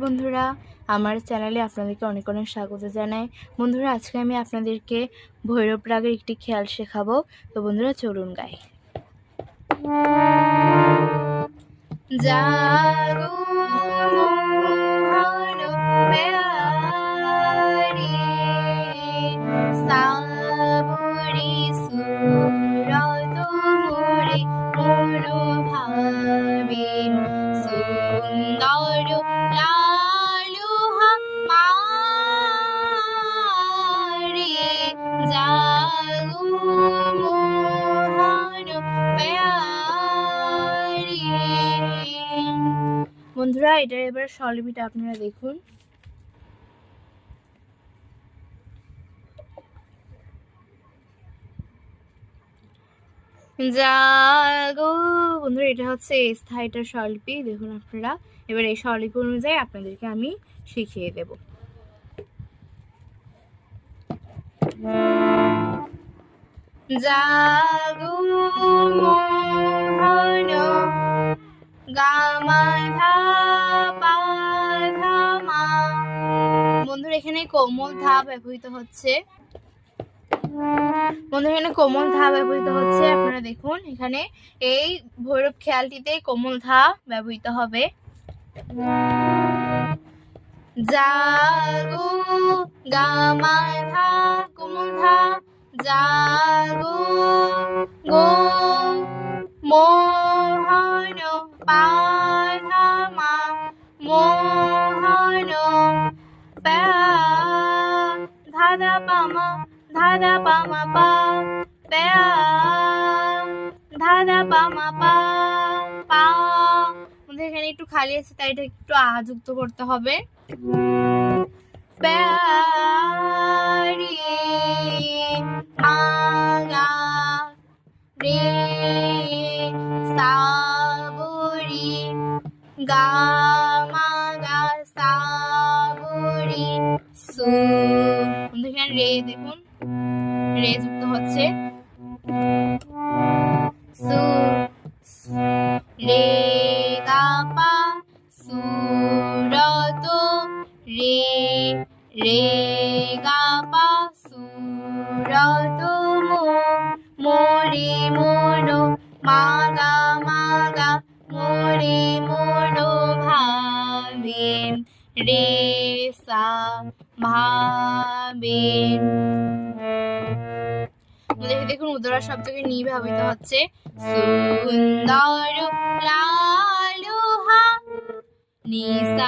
বন্ধুরা, আমার চ্যানেলে আপনাদেরকে অনেক অনেক স্বাগত জানাই। বন্ধুরা, আজকে আমি আপনাদেরকে ভৈরব রাগের একটি খেয়াল শেখাবো। তো বন্ধুরা, চলুন গাই। জাগো মোহন বেয়ারি সাবরি সুরত মোরে মনোভাবে সুন্দর লালুহা মারে জাগো মোহন বেয়ারি। বন্ধুরা, এটার এবার স্বরলিপিটা আপনারা দেখুন। জাগো। বন্ধুরা, এটা হচ্ছে স্থায়ীটার স্বরলিপি। দেখুন আপনারা, এবার এই স্বরলিপি অনুযায়ী আপনাদেরকে আমি শিখিয়ে দেব। জাগো মোহন গামা ধা পা ধা মা। বন্ধুরা, এখানে কোমল ধা ব্যবহৃত হচ্ছে। আপনারা দেখুন, এখানে এই ভৈরব খেয়ালটিতে কোমল ধা ব্যবহৃত হবে। জাগো গামা ধা কোমল ধা, জাগো গো মোহন পা ধা মা মোহন পা ধা ধা পা মা ধা ধা পা মা পা প্যা ধা ধা পা মা পা পা। এখানে একটু খালি আছে, তাই এটা একটু আ যুক্ত করতে হবে। প্যারি আগা রে সাবরি গামা গা সাবরি সু। এখানে রে দেখুন, রে যুক্ত হচ্ছে। সু রে গা পা সুরত রে রে গা পা সুরত মো মোরে মনো মাগা মাগা মোরে মনো ভাবে রে সা ভাবে। দেখুন, উদরা শব্দকে নি ব্যবহৃত হচ্ছে। সুন্দর লালুহা নিসা